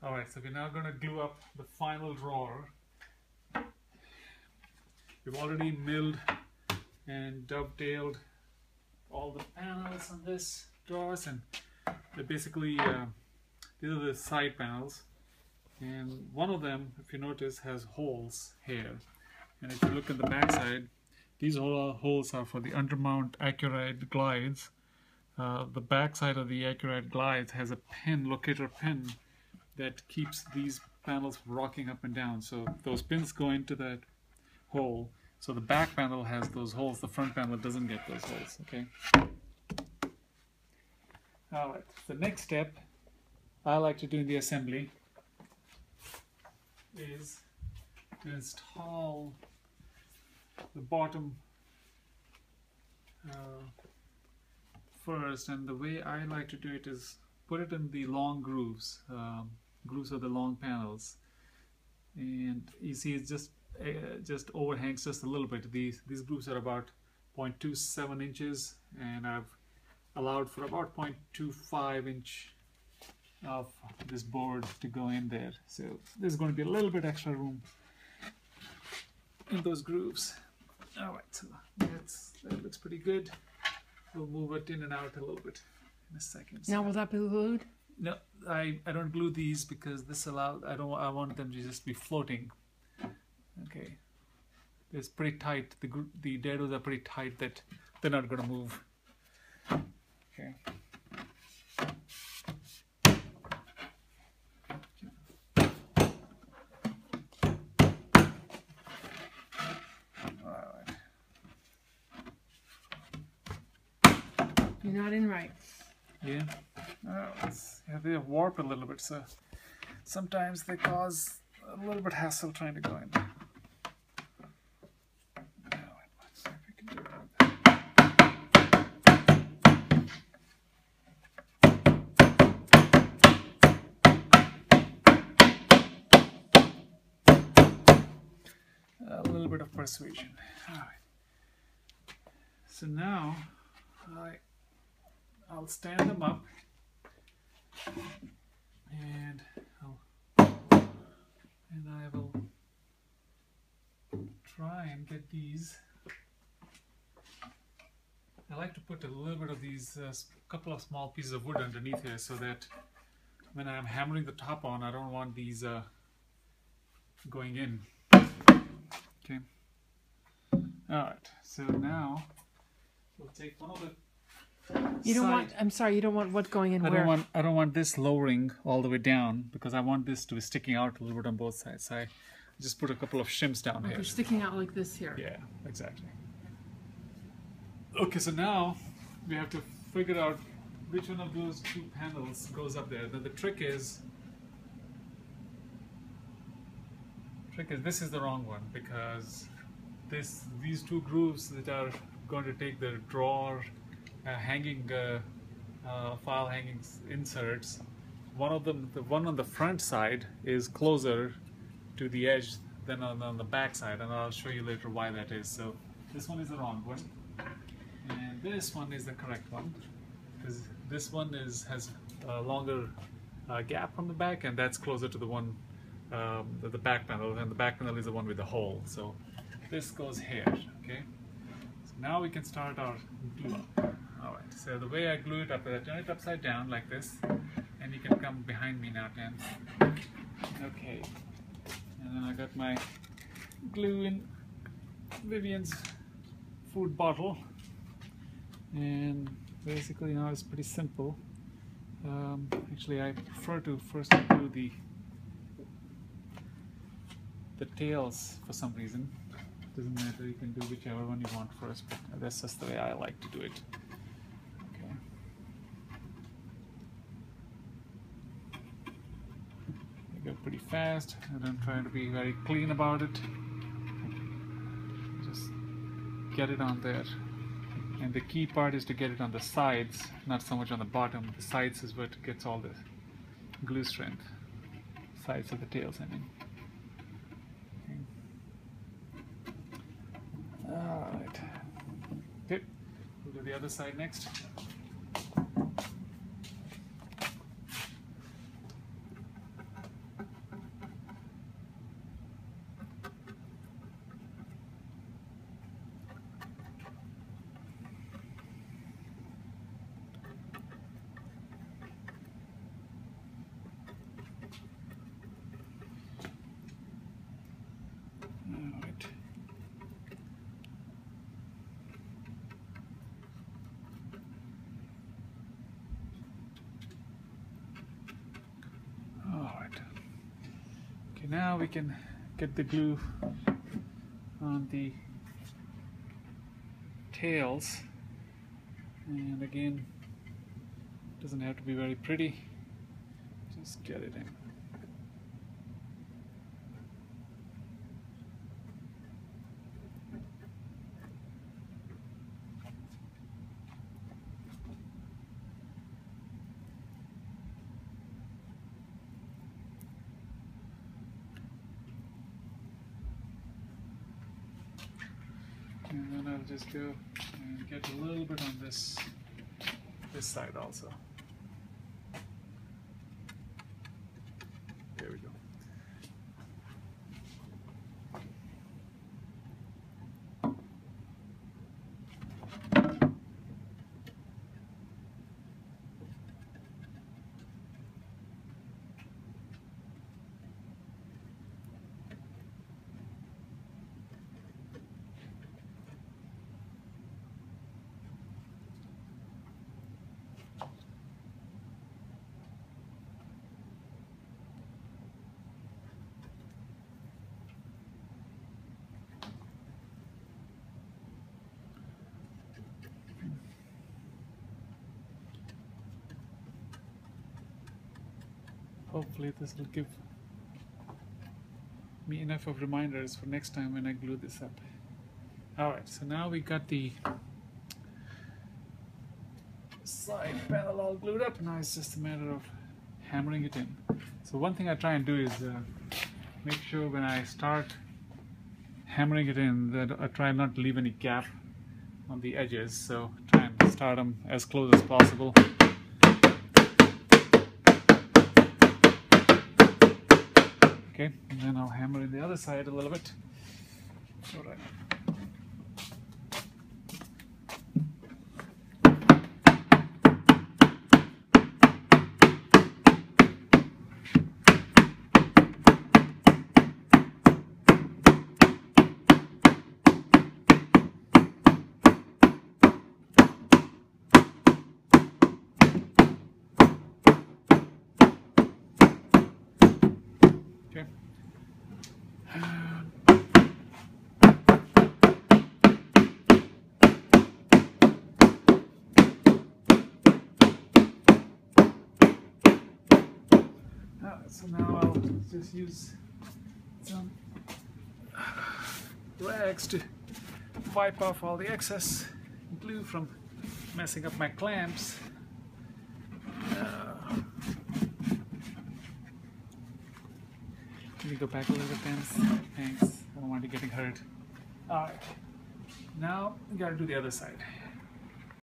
Alright, so we're now going to glue up the final drawer. We've already milled and dovetailed all the panels on this drawers, and they're basically these are the side panels, and one of them, if you notice, has holes here, and if you look at the back side, these holes are for the undermount Accuride glides. The back side of the Accuride glides has a pin, locator pin, that keeps these panels rocking up and down. So those pins go into that hole. So the back panel has those holes, the front panel doesn't get those holes, okay? Alright, the next step I like to do in the assembly is to install the bottom first, and the way I like to do it is put it in the long grooves, grooves of the long panels, and you see it just overhangs just a little bit. These grooves are about 0.27 inches, and I've allowed for about 0.25 inch of this board to go in there, so there's going to be a little bit extra room in those grooves. Alright, so that looks pretty good. We'll move it in and out a little bit in a second. Now will that be glued? No, I don't glue these because this allows, I want them to just be floating. Okay, it's pretty tight. The dados are pretty tight that they're not going to move. Okay. You're not in right. Yeah. They warp a little bit, so sometimes they cause a little bit hassle trying to go in. Let's see if we can do it. A little bit of persuasion. All right. So now I'll stand them up, and I will try and get these. I like to put a little bit of these, couple of small pieces of wood underneath here, so that when I'm hammering the top on, I don't want these going in. Okay. All right. So now we'll take one of the. You don't want. I'm sorry. You don't want what going in where? I don't want this lowering all the way down, because I want this to be sticking out a little bit on both sides. So I just put a couple of shims down here. They're sticking out like this here. Yeah, exactly. Okay, so now we have to figure out which one of those two panels goes up there. Then the trick is this is the wrong one, because these two grooves that are going to take the drawer hanging file hanging inserts, one of them, the one on the front side, is closer to the edge than on the back side, and I'll show you later why that is. So this one is the wrong one, and this one is the correct one, because this one has a longer gap on the back, and that's closer to the one the back panel, and the back panel is the one with the hole. So this goes here. Okay, so now we can start our glue up. Alright, so the way I glue it up is I turn it upside down like this, and you can come behind me now, Dan. Okay, and then I got my glue in Vivian's food bottle, and basically now it's pretty simple. Actually, I prefer to first glue the tails for some reason. Doesn't matter, you can do whichever one you want first, but that's just the way I like to do it. Go pretty fast. I don't try to be very clean about it. Just get it on there. And the key part is to get it on the sides, not so much on the bottom. The sides is what gets all the glue strength. Sides of the tails, I mean. Okay. Alright. Okay. We'll do the other side next. Okay. Okay, now we can get the glue on the tails, and again, it doesn't have to be very pretty, just get it in. And then I'll just go and get a little bit on this side also. There we go. Hopefully this will give me enough of reminders for next time when I glue this up. Alright, so now we got the side panel all glued up. Now it's just a matter of hammering it in. So one thing I try and do is make sure when I start hammering it in that I try not to leave any gap on the edges, so try and start them as close as possible. Okay, and then I'll hammer in the other side a little bit. All right. Okay. So now I'll just use some rags to wipe off all the excess glue from messing up my clamps. Let me go back a little bit, thanks. I don't want it getting hurt. Alright, now we gotta do the other side.